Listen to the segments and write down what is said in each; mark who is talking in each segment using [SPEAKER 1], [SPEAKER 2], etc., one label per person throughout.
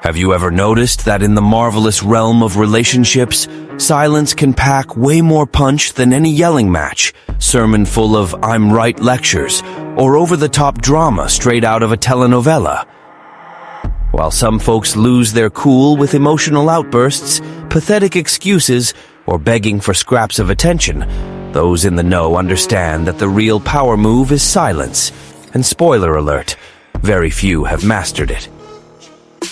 [SPEAKER 1] Have you ever noticed that in the marvelous realm of relationships, silence can pack way more punch than any yelling match, sermon full of I'm right lectures, or over-the-top drama straight out of a telenovela? While some folks lose their cool with emotional outbursts, pathetic excuses, or begging for scraps of attention, those in the know understand that the real power move is silence. And spoiler alert, very few have mastered it.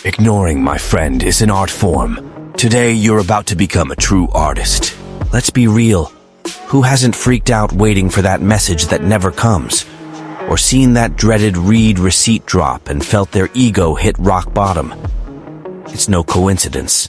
[SPEAKER 1] Ignoring, my friend, is an art form. Today, you're about to become a true artist. Let's be real. Who hasn't freaked out waiting for that message that never comes? Or seen that dreaded read receipt drop and felt their ego hit rock bottom? It's no coincidence.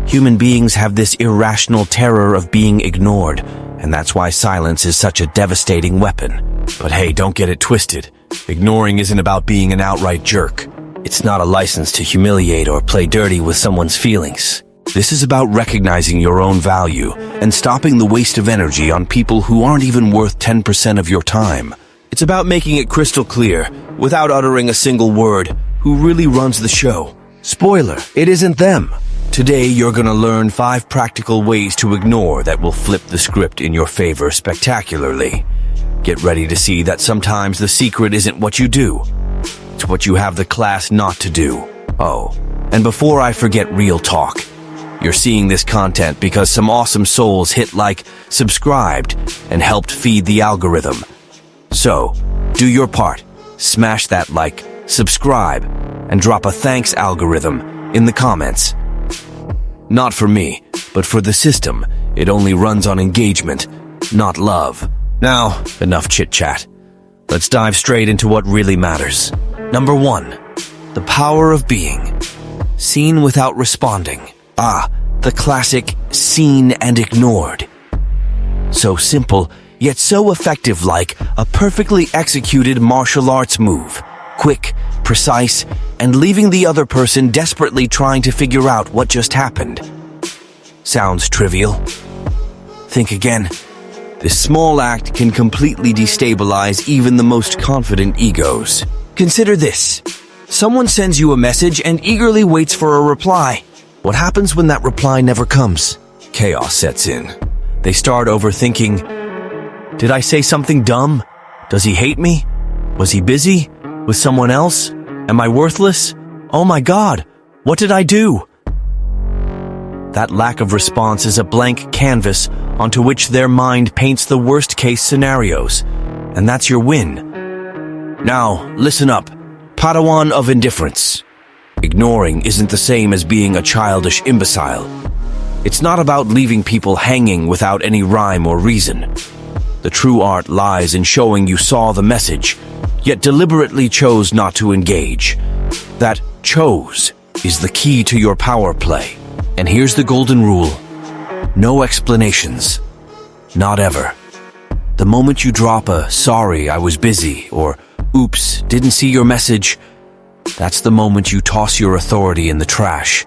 [SPEAKER 1] Human beings have this irrational terror of being ignored, and that's why silence is such a devastating weapon. But hey, don't get it twisted. Ignoring isn't about being an outright jerk. It's not a license to humiliate or play dirty with someone's feelings. This is about recognizing your own value and stopping the waste of energy on people who aren't even worth 10% of your time. It's about making it crystal clear, without uttering a single word, who really runs the show. Spoiler, it isn't them. Today, you're gonna learn 5 practical ways to ignore that will flip the script in your favor spectacularly. Get ready to see that sometimes the secret isn't what you do. It's what you have the class not to do. Oh, and before I forget real talk, you're seeing this content because some awesome souls hit like, subscribed, and helped feed the algorithm. So, do your part. Smash that like, subscribe, and drop a thanks algorithm in the comments. Not for me, but for the system. It only runs on engagement, not love. Now, enough chit-chat. Let's dive straight into what really matters. Number 1. The power of being. Seen without responding. The classic seen and ignored. So simple, yet so effective, like a perfectly executed martial arts move. Quick, precise, and leaving the other person desperately trying to figure out what just happened. Sounds trivial? Think again. This small act can completely destabilize even the most confident egos. Consider this. Someone sends you a message and eagerly waits for a reply. What happens when that reply never comes? Chaos sets in. They start overthinking. Did I say something dumb? Does he hate me? Was he busy? With someone else? Am I worthless? Oh my God, what did I do? That lack of response is a blank canvas onto which their mind paints the worst-case scenarios. And that's your win. Now, listen up. Padawan of indifference. Ignoring isn't the same as being a childish imbecile. It's not about leaving people hanging without any rhyme or reason. The true art lies in showing you saw the message, yet deliberately chose not to engage. That chose is the key to your power play. And here's the golden rule. No explanations. Not ever. The moment you drop a sorry, I was busy, or oops, didn't see your message, that's the moment you toss your authority in the trash.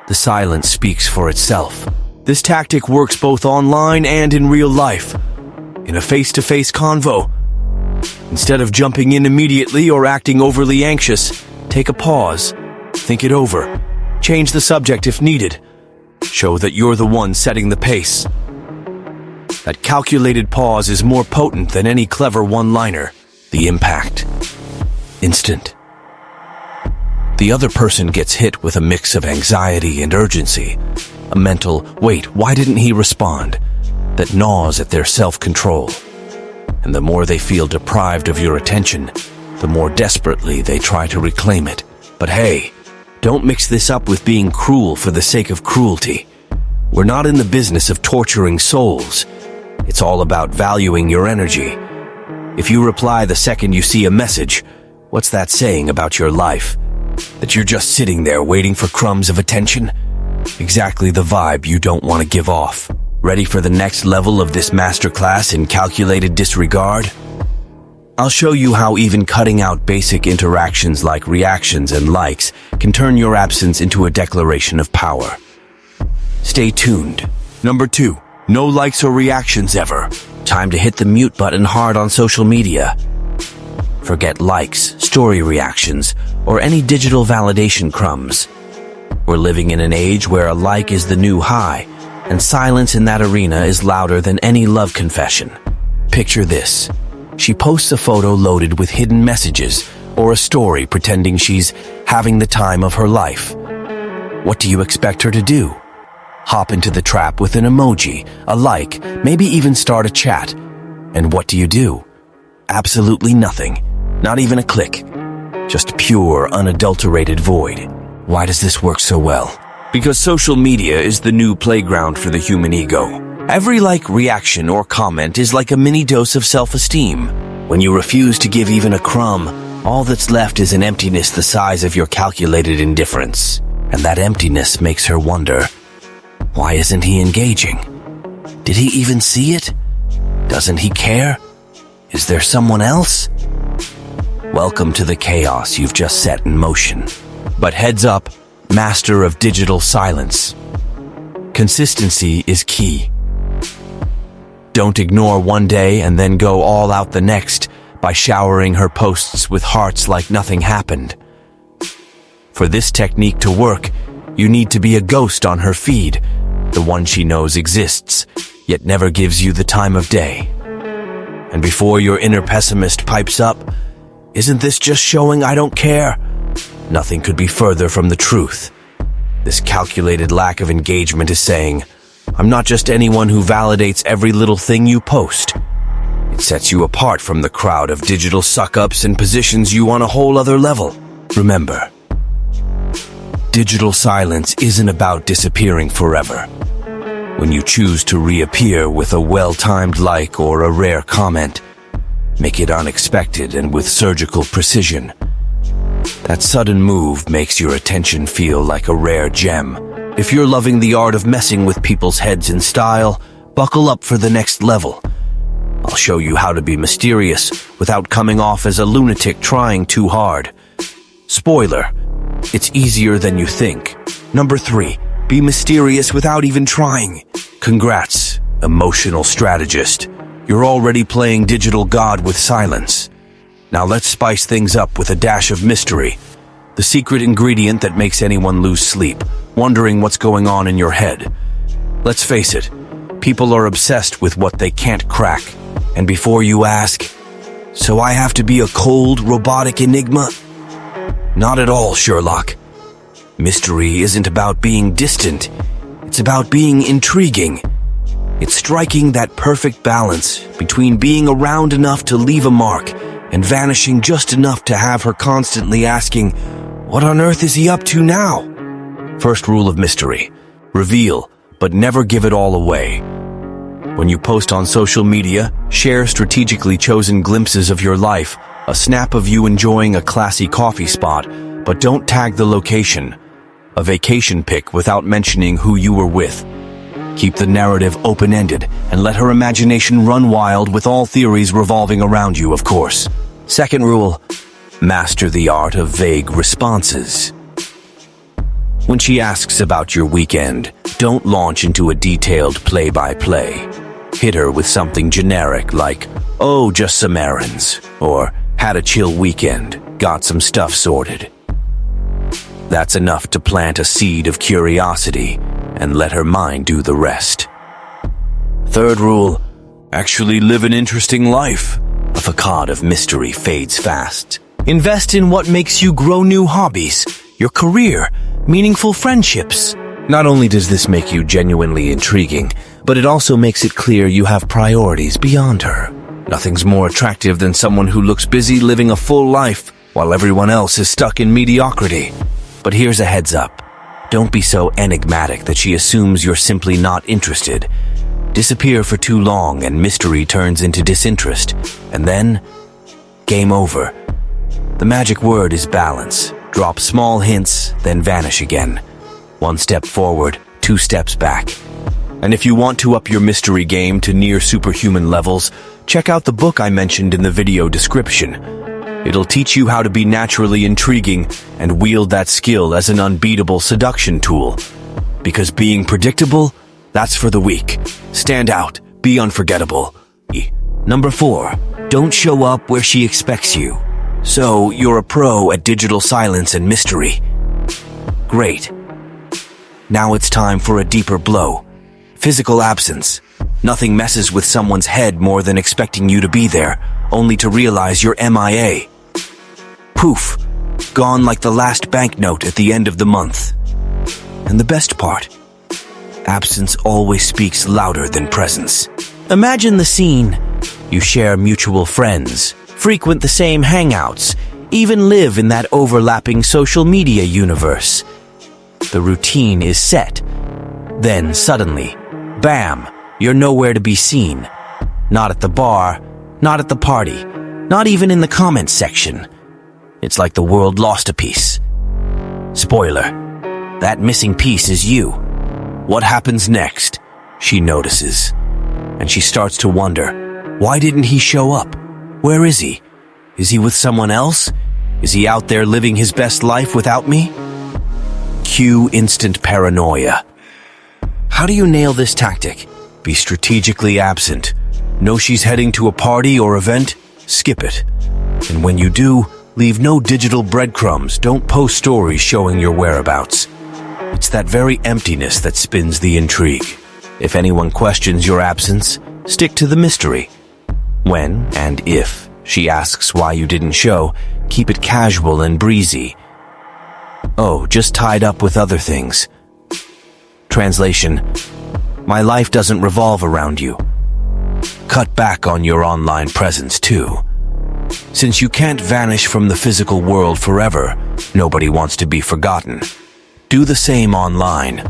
[SPEAKER 1] The silence speaks for itself. This tactic works both online and in real life. In a face-to-face convo. Instead of jumping in immediately or acting overly anxious, take a pause, think it over, change the subject if needed. Show that you're the one setting the pace. That calculated pause is more potent than any clever one-liner. The impact. Instant. The other person gets hit with a mix of anxiety and urgency. A mental, wait, why didn't he respond? That gnaws at their self-control. And the more they feel deprived of your attention, the more desperately they try to reclaim it. But hey, don't mix this up with being cruel for the sake of cruelty. We're not in the business of torturing souls. It's all about valuing your energy. If you reply the second you see a message, what's that saying about your life? That you're just sitting there waiting for crumbs of attention? Exactly the vibe you don't want to give off. Ready for the next level of this masterclass in calculated disregard? I'll show you how even cutting out basic interactions like reactions and likes can turn your absence into a declaration of power. Stay tuned. Number 2, no likes or reactions ever. Time to hit the mute button hard on social media. Forget likes, story reactions, or any digital validation crumbs. We're living in an age where a like is the new high, and silence in that arena is louder than any love confession. Picture this. She posts a photo loaded with hidden messages, or a story pretending she's having the time of her life. What do you expect her to do? Hop into the trap with an emoji, a like, maybe even start a chat. And what do? Absolutely nothing. Not even a click. Just pure, unadulterated void. Why does this work so well? Because social media is the new playground for the human ego. Every like, reaction, or comment is like a mini dose of self-esteem. When you refuse to give even a crumb, all that's left is an emptiness the size of your calculated indifference. And that emptiness makes her wonder, why isn't he engaging? Did he even see it? Doesn't he care? Is there someone else? Welcome to the chaos you've just set in motion. But heads up, master of digital silence. Consistency is key. Don't ignore one day and then go all out the next by showering her posts with hearts like nothing happened. For this technique to work, you need to be a ghost on her feed, the one she knows exists, yet never gives you the time of day. And before your inner pessimist pipes up, isn't this just showing I don't care? Nothing could be further from the truth. This calculated lack of engagement is saying, I'm not just anyone who validates every little thing you post. It sets you apart from the crowd of digital suck-ups and positions you on a whole other level. Remember, digital silence isn't about disappearing forever. When you choose to reappear with a well-timed like or a rare comment, make it unexpected and with surgical precision. That sudden move makes your attention feel like a rare gem. If you're loving the art of messing with people's heads in style, buckle up for the next level. I'll show you how to be mysterious without coming off as a lunatic trying too hard. Spoiler, it's easier than you think. Number 3, be mysterious without even trying. Congrats, emotional strategist. You're already playing digital god with silence. Now let's spice things up with a dash of mystery. The secret ingredient that makes anyone lose sleep, wondering what's going on in your head. Let's face it, people are obsessed with what they can't crack. And before you ask, so I have to be a cold, robotic enigma? Not at all, Sherlock. Mystery isn't about being distant. It's about being intriguing. It's striking that perfect balance between being around enough to leave a mark and vanishing just enough to have her constantly asking, what on earth is he up to now? First rule of mystery: reveal, but never give it all away. When you post on social media, share strategically chosen glimpses of your life, a snap of you enjoying a classy coffee spot, but don't tag the location. A vacation pic without mentioning who you were with. Keep the narrative open-ended and let her imagination run wild with all theories revolving around you, of course. Second rule: master the art of vague responses. When she asks about your weekend, don't launch into a detailed play-by-play. Hit her with something generic like, oh, just some errands, or had a chill weekend, got some stuff sorted. That's enough to plant a seed of curiosity and let her mind do the rest. Third rule: actually live an interesting life. A facade of mystery fades fast. Invest in what makes you grow new hobbies, your career, meaningful friendships. Not only does this make you genuinely intriguing, but it also makes it clear you have priorities beyond her. Nothing's more attractive than someone who looks busy living a full life while everyone else is stuck in mediocrity. But here's a heads up. Don't be so enigmatic that she assumes you're simply not interested. Disappear for too long and mystery turns into disinterest. And then, game over. The magic word is balance. Drop small hints, then vanish again. 1 step forward, 2 steps back. And if you want to up your mystery game to near superhuman levels, check out the book I mentioned in the video description. It'll teach you how to be naturally intriguing and wield that skill as an unbeatable seduction tool. Because being predictable, that's for the weak. Stand out, be unforgettable. Number 4, don't show up where she expects you. So, you're a pro at digital silence and mystery. Great. Now it's time for a deeper blow. Physical absence. Nothing messes with someone's head more than expecting you to be there, only to realize you're MIA. Poof. Gone like the last banknote at the end of the month. And the best part, absence always speaks louder than presence. Imagine the scene. You share mutual friends, frequent the same hangouts, even live in that overlapping social media universe. The routine is set. Then suddenly, bam, you're nowhere to be seen. Not at the bar, not at the party, not even in the comments section. It's like the world lost a piece. Spoiler, that missing piece is you. What happens next? She notices. And she starts to wonder, why didn't he show up? Where is he? Is he with someone else? Is he out there living his best life without me? Cue instant paranoia. How do you nail this tactic? Be strategically absent. Know she's heading to a party or event? Skip it. And when you do, leave no digital breadcrumbs. Don't post stories showing your whereabouts. It's that very emptiness that spins the intrigue. If anyone questions your absence, stick to the mystery. When and if she asks why you didn't show, keep it casual and breezy. Oh, just tied up with other things. Translation: my life doesn't revolve around you. Cut back on your online presence too. Since you can't vanish from the physical world forever, nobody wants to be forgotten. Do the same online.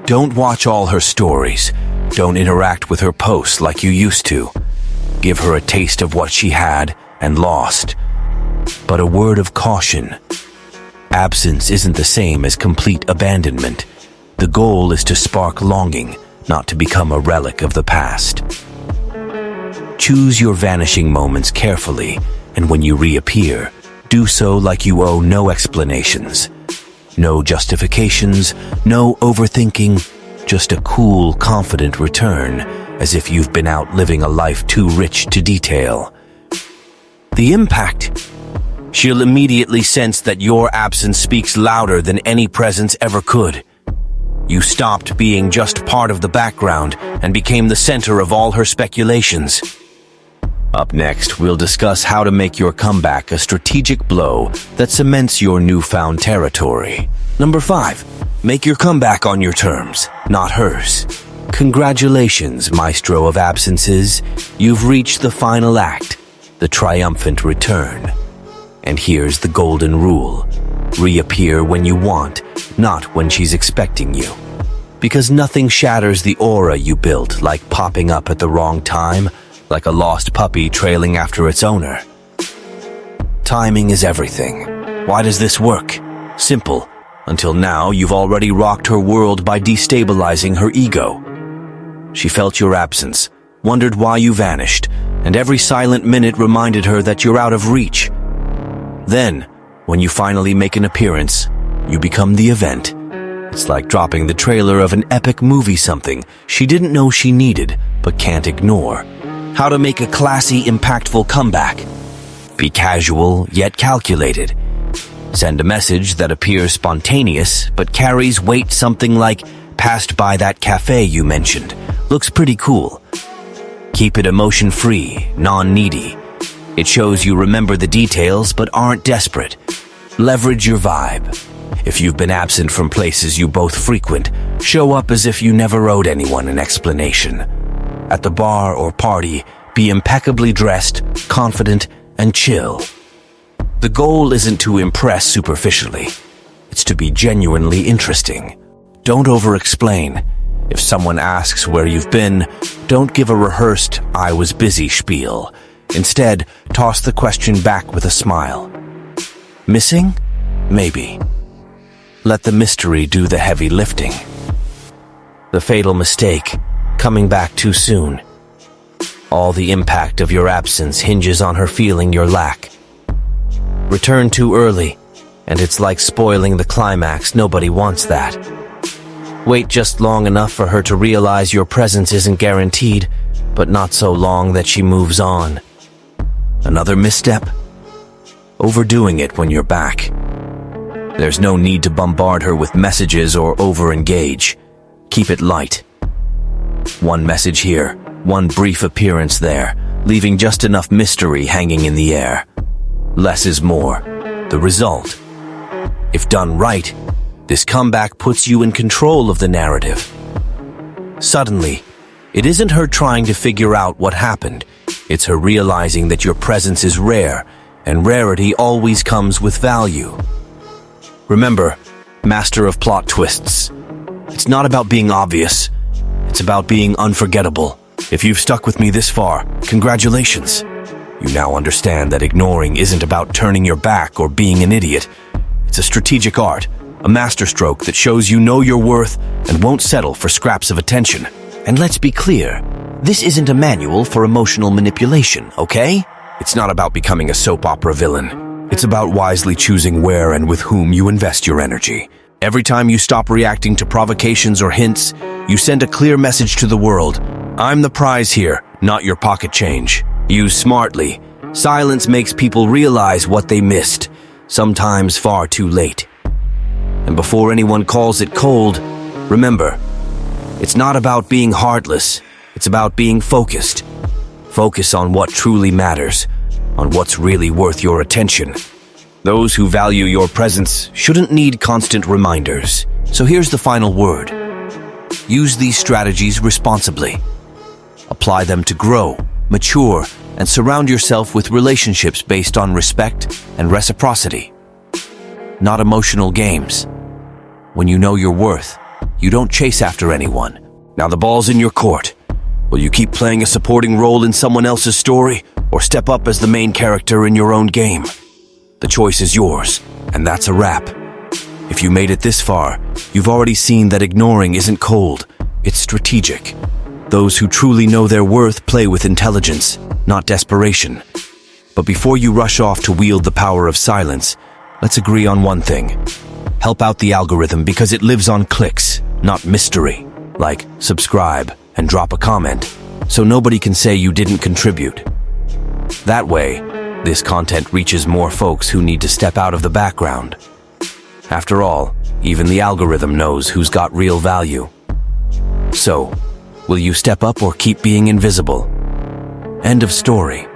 [SPEAKER 1] Don't watch all her stories. Don't interact with her posts like you used to. Give her a taste of what she had and lost. But a word of caution. Absence isn't the same as complete abandonment. The goal is to spark longing, not to become a relic of the past. Choose your vanishing moments carefully, and when you reappear, do so like you owe no explanations. No justifications, no overthinking, just a cool, confident return, as if you've been out living a life too rich to detail. The impact. She'll immediately sense that your absence speaks louder than any presence ever could. You stopped being just part of the background and became the center of all her speculations. Up next, we'll discuss how to make your comeback a strategic blow that cements your newfound territory. Number 5, make your comeback on your terms, not hers. Congratulations, maestro of absences. You've reached the final act, the triumphant return. And here's the golden rule. Reappear when you want, not when she's expecting you. Because nothing shatters the aura you built like popping up at the wrong time, like a lost puppy trailing after its owner. Timing is everything. Why does this work? Simple. Until now, you've already rocked her world by destabilizing her ego. She felt your absence, wondered why you vanished, and every silent minute reminded her that you're out of reach. Then, when you finally make an appearance, you become the event. It's like dropping the trailer of an epic movie, something she didn't know she needed, but can't ignore. How to make a classy, impactful comeback. Be casual, yet calculated. Send a message that appears spontaneous, but carries weight, something like, passed by that cafe you mentioned. Looks pretty cool. Keep it emotion-free, non-needy. It shows you remember the details, but aren't desperate. Leverage your vibe. If you've been absent from places you both frequent, show up as if you never owed anyone an explanation. At the bar or party, be impeccably dressed, confident, and chill. The goal isn't to impress superficially. It's to be genuinely interesting. Don't over-explain. If someone asks where you've been, don't give a rehearsed, "I was busy" spiel. Instead, toss the question back with a smile. Missing? Maybe. Let the mystery do the heavy lifting. The fatal mistake. Coming back too soon. All the impact of your absence hinges on her feeling your lack. Return too early, and it's like spoiling the climax. Nobody wants that. Wait just long enough for her to realize your presence isn't guaranteed, but not so long that she moves on. Another misstep? Overdoing it when you're back. There's no need to bombard her with messages or over-engage. Keep it light. One message here, one brief appearance there, leaving just enough mystery hanging in the air. Less is more. The result. If done right, this comeback puts you in control of the narrative. Suddenly, it isn't her trying to figure out what happened. It's her realizing that your presence is rare, and rarity always comes with value. Remember, master of plot twists. It's not about being obvious. It's about being unforgettable. If you've stuck with me this far, congratulations. You now understand that ignoring isn't about turning your back or being an idiot. It's a strategic art, a masterstroke that shows you know your worth and won't settle for scraps of attention. And let's be clear, this isn't a manual for emotional manipulation, okay? It's not about becoming a soap opera villain. It's about wisely choosing where and with whom you invest your energy. Every time you stop reacting to provocations or hints, you send a clear message to the world. I'm the prize here, not your pocket change. Use smartly. Silence makes people realize what they missed, sometimes far too late. And before anyone calls it cold, remember, it's not about being heartless. It's about being focused. Focus on what truly matters, on what's really worth your attention. Those who value your presence shouldn't need constant reminders. So here's the final word. Use these strategies responsibly. Apply them to grow, mature, and surround yourself with relationships based on respect and reciprocity. Not emotional games. When you know your worth, you don't chase after anyone. Now the ball's in your court. Will you keep playing a supporting role in someone else's story, or step up as the main character in your own game? The choice is yours, and that's a wrap. If you made it this far, you've already seen that ignoring isn't cold, it's strategic. Those who truly know their worth play with intelligence, not desperation. But before you rush off to wield the power of silence, let's agree on one thing. Help out the algorithm because it lives on clicks, not mystery. Like, subscribe, and drop a comment, so nobody can say you didn't contribute. That way, this content reaches more folks who need to step out of the background. After all, even the algorithm knows who's got real value. So, will you step up or keep being invisible? End of story.